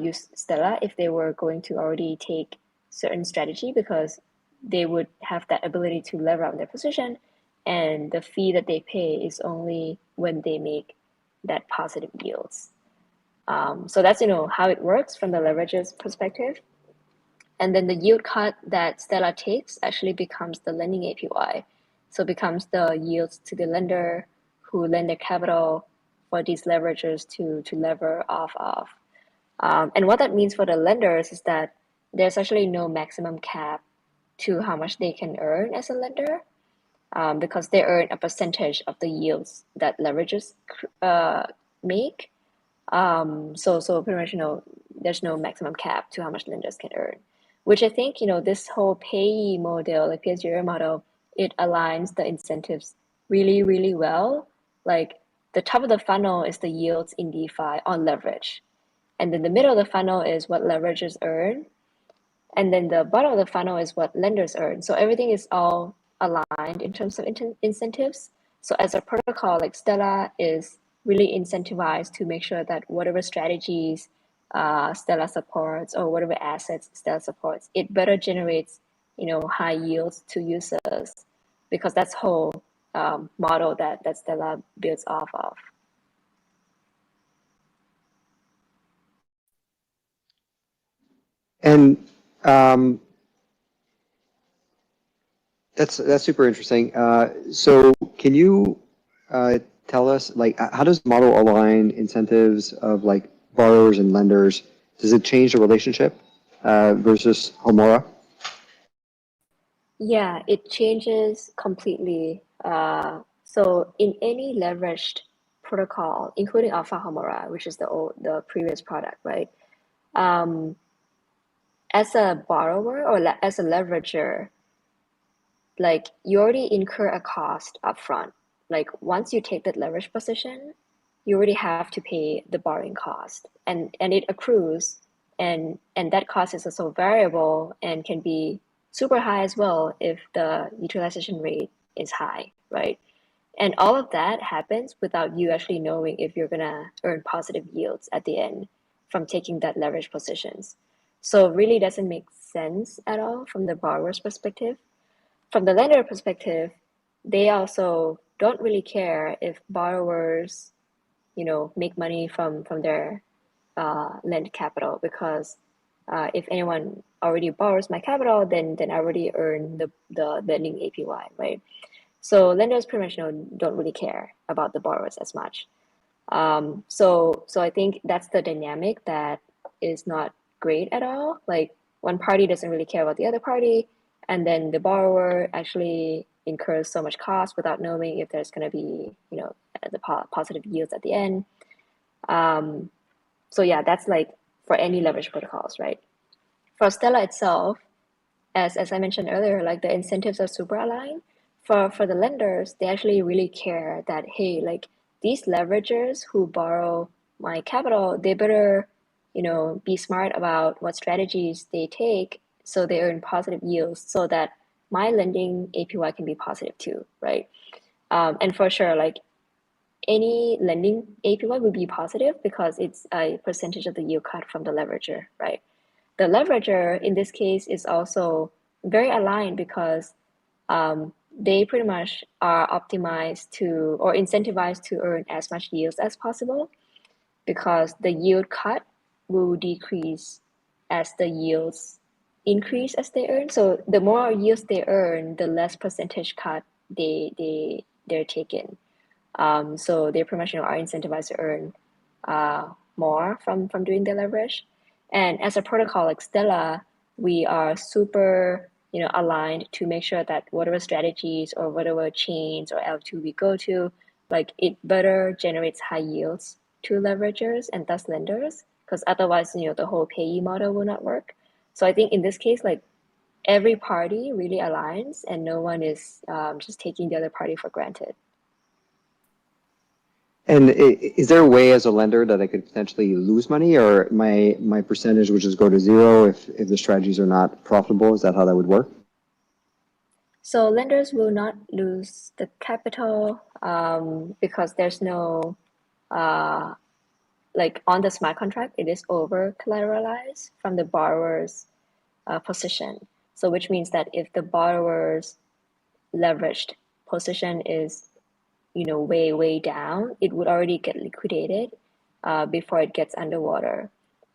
use Stella if they were going to already take certain strategy, because they would have that ability to lever up their position, and the fee that they pay is only when they make that positive yields. So that's how it works from the leverager's perspective. And then the yield cut that Stella takes actually becomes the lending APY. So it becomes the yields to the lender who lend their capital for these leveragers to lever off of. And what that means for the lenders is that there's actually no maximum cap to how much they can earn as a lender, because they earn a percentage of the yields that leveragers make. So pretty much, there's no maximum cap to how much lenders can earn, which I think, this whole payee model, like peer-to-peer model, it aligns the incentives really, really well. Like the top of the funnel is the yields in DeFi on leverage. And then the middle of the funnel is what leveragers earn. And then the bottom of the funnel is what lenders earn. So everything is all aligned in terms of incentives. So as a protocol, like Stella is really incentivized to make sure that whatever strategies Stella supports or whatever assets Stella supports, it better generates, high yields to users, because that's whole model that Stella builds off of. And that's super interesting. So can you tell us, like, how does the model align incentives of like borrowers and lenders? Does it change the relationship versus Homora? Yeah, it changes completely. So in any leveraged protocol, including Alpha Homora, which is the previous product, right? Um, as a borrower or as a leverager, like you already incur a cost upfront. Like once you take that leverage position, you already have to pay the borrowing cost, and it accrues, and that cost is also variable and can be super high as well if the utilization rate is high, right? And all of that happens without you actually knowing if you're gonna earn positive yields at the end from taking that leverage positions. So it really doesn't make sense at all from the borrower's perspective. From the lender perspective, they also don't really care if borrowers, make money from their lend capital, because if anyone already borrows my capital, then I already earn the lending APY, right? So lenders pretty much don't really care about the borrowers as much. So I think that's the dynamic that is not great at all. Like one party doesn't really care about the other party, and then the borrower actually incurs so much cost without knowing if there's going to be, the positive yields at the end. Um, so yeah, that's like for any leverage protocols, right? For Stella itself, as I mentioned earlier, like the incentives are super aligned. For the lenders, they actually really care that, hey, like these leveragers who borrow my capital, they better, be smart about what strategies they take so they earn positive yields, so that my lending APY can be positive too, right? And for sure, like any lending APY will be positive because it's a percentage of the yield cut from the leverager, right? The leverager in this case is also very aligned because they pretty much are optimized to or incentivized to earn as much yields as possible, because the yield cut will decrease as the yields increase as they earn. So the more yields they earn, the less percentage cut they're taking. So they pretty much are incentivized to earn more from doing the leverage. And as a protocol like Stella, we are super aligned to make sure that whatever strategies or whatever chains or L2 we go to, like it better generates high yields to leveragers and thus lenders, because otherwise the whole payee model will not work. So I think in this case, like every party really aligns and no one is just taking the other party for granted. And is there a way as a lender that I could potentially lose money, or my percentage would just go to zero if the strategies are not profitable? Is that how that would work? So lenders will not lose the capital because there's no like on the smart contract, it is over collateralized from the borrower's position. So which means that if the borrower's leveraged position is, way down, it would already get liquidated before it gets underwater.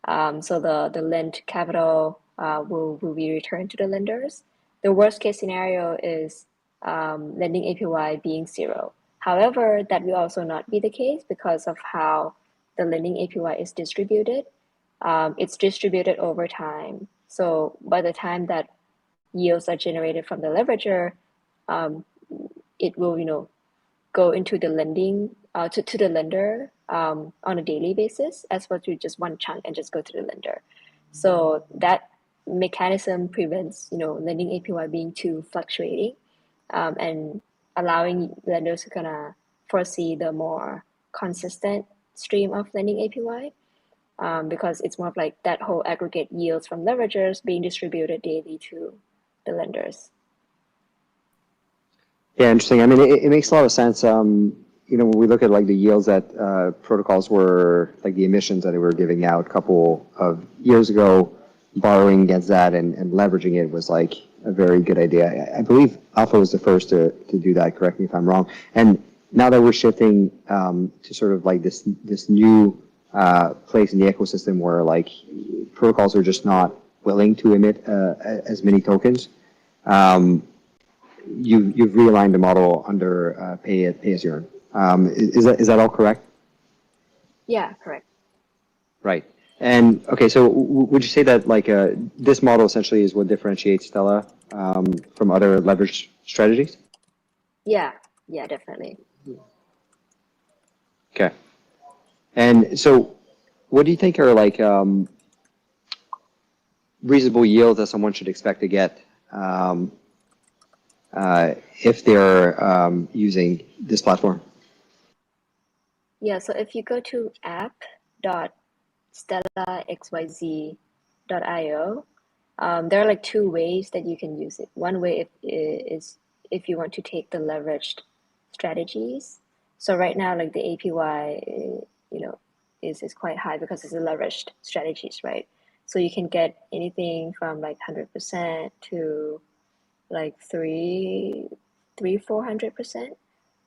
So the lent capital will be returned to the lenders. The worst case scenario is lending APY being zero. However, that will also not be the case because of how the lending APY is distributed. It's distributed over time. So by the time that yields are generated from the leverager, it will, go into the lending to the lender on a daily basis, as opposed to just one chunk and just go to the lender. So that mechanism prevents, lending APY being too fluctuating, and allowing lenders to kind of foresee the more consistent stream of lending APY, because it's more of like that whole aggregate yields from leveragers being distributed daily to the lenders. Yeah, interesting. I mean, it makes a lot of sense. When we look at like the yields that protocols were, like the emissions that they were giving out a couple of years ago, borrowing against that and leveraging it was like a very good idea. I believe Alpha was the first to do that. Correct me if I'm wrong. And now that we're shifting to sort of like this new place in the ecosystem where like protocols are just not willing to emit as many tokens. You've realigned the model under pay as you earn. Is that all correct? Yeah, correct. Right. And okay, so would you say that like this model essentially is what differentiates Stella from other leverage strategies? Yeah, definitely. Okay. And so, what do you think are like reasonable yields that someone should expect to get if they're using this platform? Yeah, so if you go to app.stellaxyz.io, there are like two ways that you can use it. One way is if you want to take the leveraged strategies. So right now, like the APY, is quite high because it's a leveraged strategies, right? So you can get anything from like 100% to like 400%.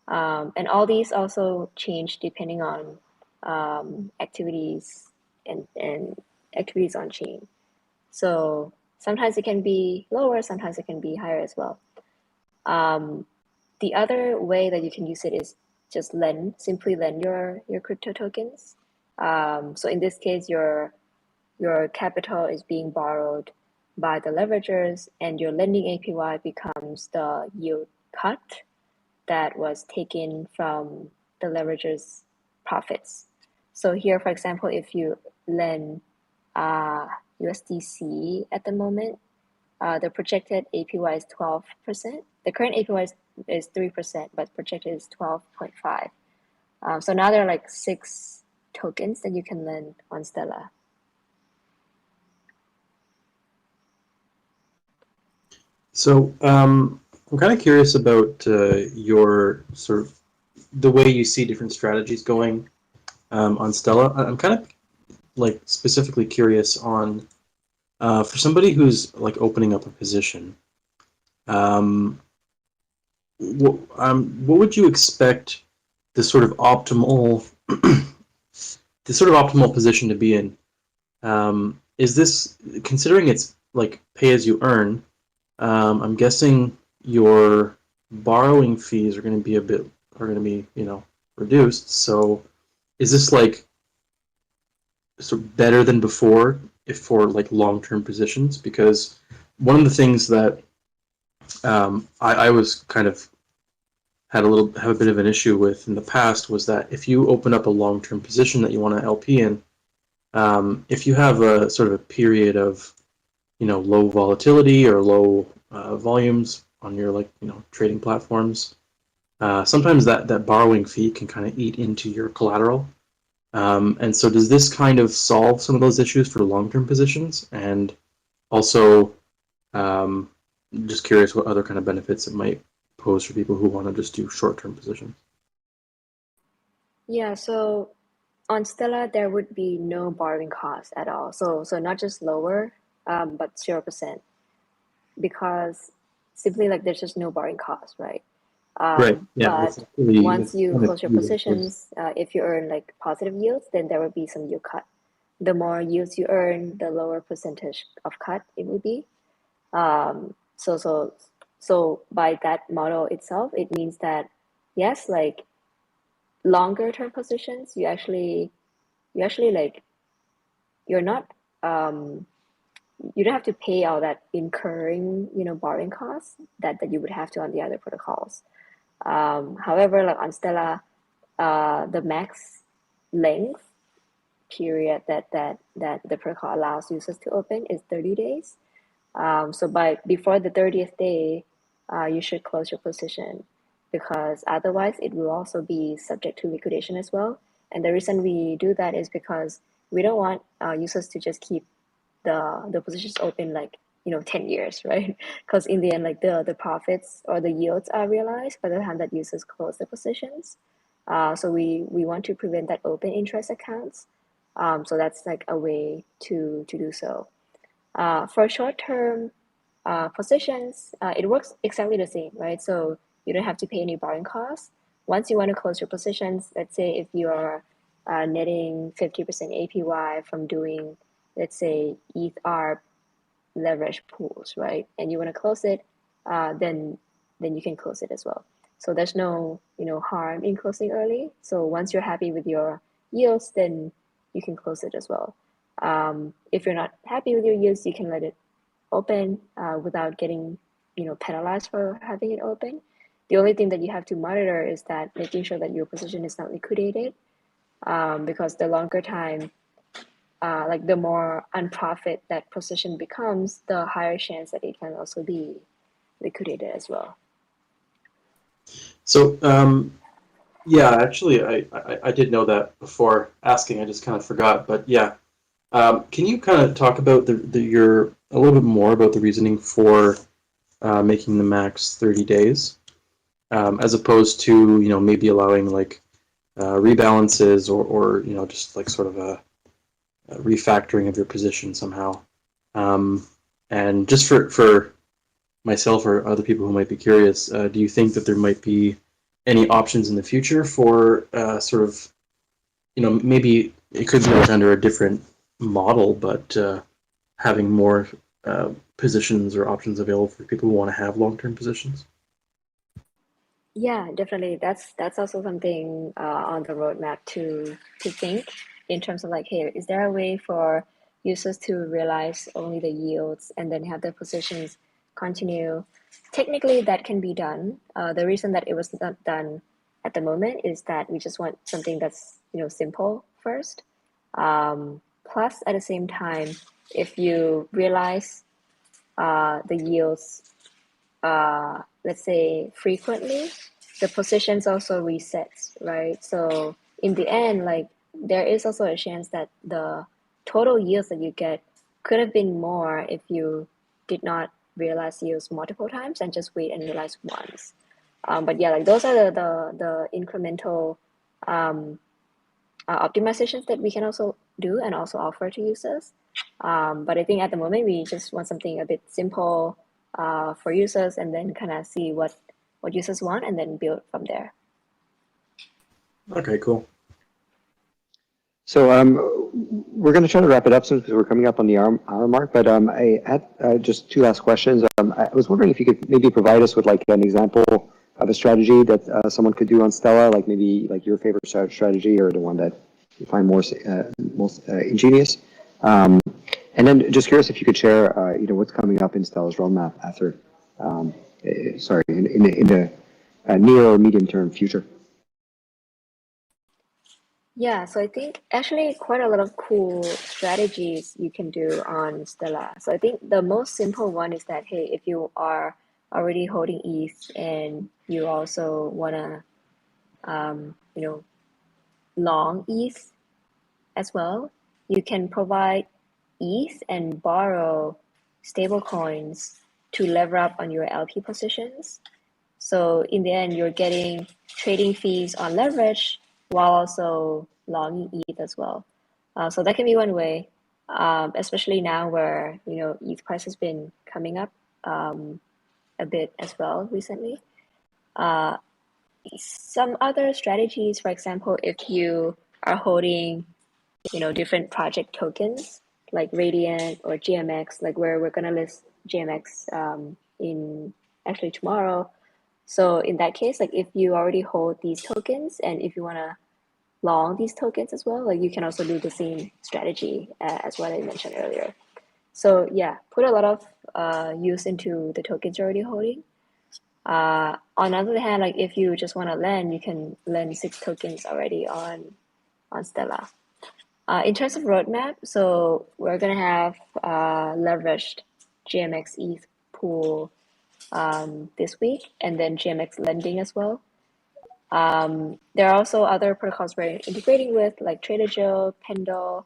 And all these also change depending on activities and activities on chain. So sometimes it can be lower, sometimes it can be higher as well. The other way that you can use it is just simply lend your crypto tokens. So in this case, your capital is being borrowed by the leveragers, and your lending APY becomes the yield cut that was taken from the leverager's profits. So here, for example, if you lend USDC at the moment, the projected APY is 12%. The current APY is 3%, but projected is 12.5. So now there are like 6 tokens that you can lend on Stella. So I'm kind of curious about your sort of the way you see different strategies going on Stella. I'm kind of like specifically curious on for somebody who's like opening up a position. What would you expect the sort of optimal position to be in? Is this considering it's like pay as you earn? I'm guessing your borrowing fees are going to be reduced. So is this like sort of better than before if for like long-term positions? Because one of the things that I was kind of have a bit of an issue with in the past was that if you open up a long-term position that you want to LP in, if you have a sort of a period of low volatility or low volumes on your trading platforms, sometimes that borrowing fee can kind of eat into your collateral. And so does this kind of solve some of those issues for long-term positions? And also, just curious what other kind of benefits it might pose for people who want to just do short-term positions. Yeah, so on Stella, there would be no borrowing cost at all. So not just lower, but 0%. because simply like there's just no borrowing cost, right? Right. Yeah. But It's really, once it's you kind of close your key to close. positions, if you earn like positive yields, then there will be some yield cut. The more yields you earn, the lower percentage of cut it will be. Um, so so so by that model itself, it means that yes, like longer term positions, you actually like you're not you don't have to pay all that incurring borrowing costs that you would have to on the other protocols. However, like on Stella, the max length period that the protocol allows users to open is 30 days. So before the 30th day, you should close your position because otherwise it will also be subject to liquidation as well. And the reason we do that is because we don't want users to just keep the positions open like 10 years, right? Because in the end, like the profits or the yields are realized by the time that users close the positions. So we want to prevent that open interest accounts. So that's like a way to do so. For short-term positions, it works exactly the same, right? So you don't have to pay any borrowing costs. Once you want to close your positions, let's say if you are netting 50% APY from doing, let's say, ETH leverage pools, right? And you want to close it, then you can close it as well. So there's no harm in closing early. So once you're happy with your yields, then you can close it as well. If you're not happy with your yields, you can let it open without getting penalized for having it open. The only thing that you have to monitor is that making sure that your position is not liquidated, because the longer time, like the more unprofit that position becomes, the higher chance that it can also be liquidated as well. So, yeah, actually, I did know that before asking. I just kind of forgot. But yeah, can you kind of talk about your a little bit more about the reasoning for making the max 30 days, as opposed to maybe allowing like rebalances or just like sort of a refactoring of your position somehow. And just for myself or other people who might be curious, do you think that there might be any options in the future for sort of, maybe it could be like under a different model, but having more positions or options available for people who want to have long-term positions? Yeah, definitely. That's also something on the roadmap to think in terms of like, hey, is there a way for users to realize only the yields and then have their positions continue? Technically, that can be done. The reason that it was not done at the moment is that we just want something that's simple first. Plus, at the same time, if you realize the yields let's say frequently, the positions also resets, right? So in the end, like there is also a chance that the total yields that you get could have been more if you did not realize yields multiple times and just wait and realize once. But yeah, like those are the incremental optimizations that we can also do and also offer to users. But I think at the moment we just want something a bit simple for users, and then kind of see what users want, and then build from there. Okay, cool. So we're going to try to wrap it up soon because we're coming up on the hour mark. But I had just two last questions. I was wondering if you could maybe provide us with like an example of a strategy that someone could do on Stella, like maybe like your favorite strategy or the one that you find most ingenious. And then just curious if you could share, what's coming up in Stella's roadmap after, in the near or medium term future. Yeah, so I think actually quite a lot of cool strategies you can do on Stella. So I think the most simple one is that, hey, if you are already holding ETH and you also wanna long ETH as well, you can provide ETH and borrow stablecoins to lever up on your LP positions. So in the end, you're getting trading fees on leverage while also longing ETH as well. So that can be one way, especially now where ETH price has been coming up a bit as well recently. Some other strategies, for example, if you are holding, different project tokens like Radiant or GMX, like where we're gonna list GMX in actually tomorrow. So in that case, like if you already hold these tokens and if you wanna long these tokens as well, like you can also do the same strategy as what I mentioned earlier. So yeah, put a lot of use into the tokens you're already holding. On the other hand, like if you just want to lend, you can lend 6 tokens already on Stella. In terms of roadmap, so we're gonna have leveraged GMX ETH pool this week, and then GMX lending as well. There are also other protocols we're integrating with, like Trader Joe, Pendle.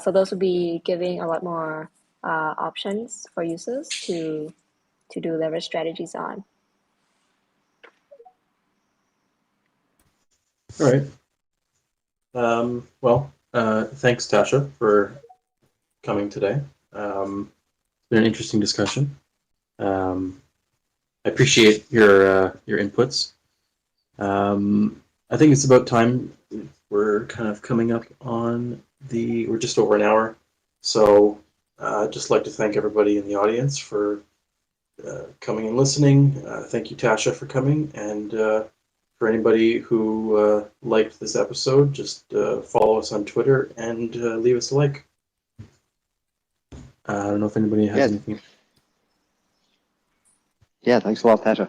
So those will be giving a lot more options for users to do leverage strategies on. All right. Well, thanks, Tascha, for coming today. It's been an interesting discussion. I appreciate your inputs. I think it's about time. We're kind of coming up on we're just over an hour. So I'd just like to thank everybody in the audience for coming and listening. Thank you, Tascha, for coming. And for anybody who liked this episode, just follow us on Twitter and leave us a like. I don't know if anybody has anything. Yeah, thanks a lot, Tascha.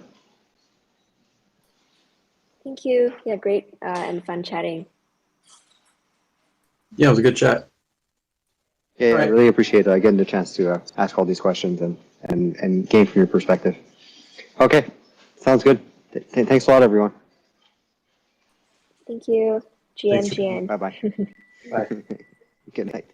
Thank you. Yeah, great and fun chatting. Yeah, it was a good chat. Yeah, Right. I really appreciate getting the chance to ask all these questions and gain from your perspective. Okay, sounds good. Thanks a lot, everyone. Thank you. Thanks GM. Bye-bye. Bye. Good night.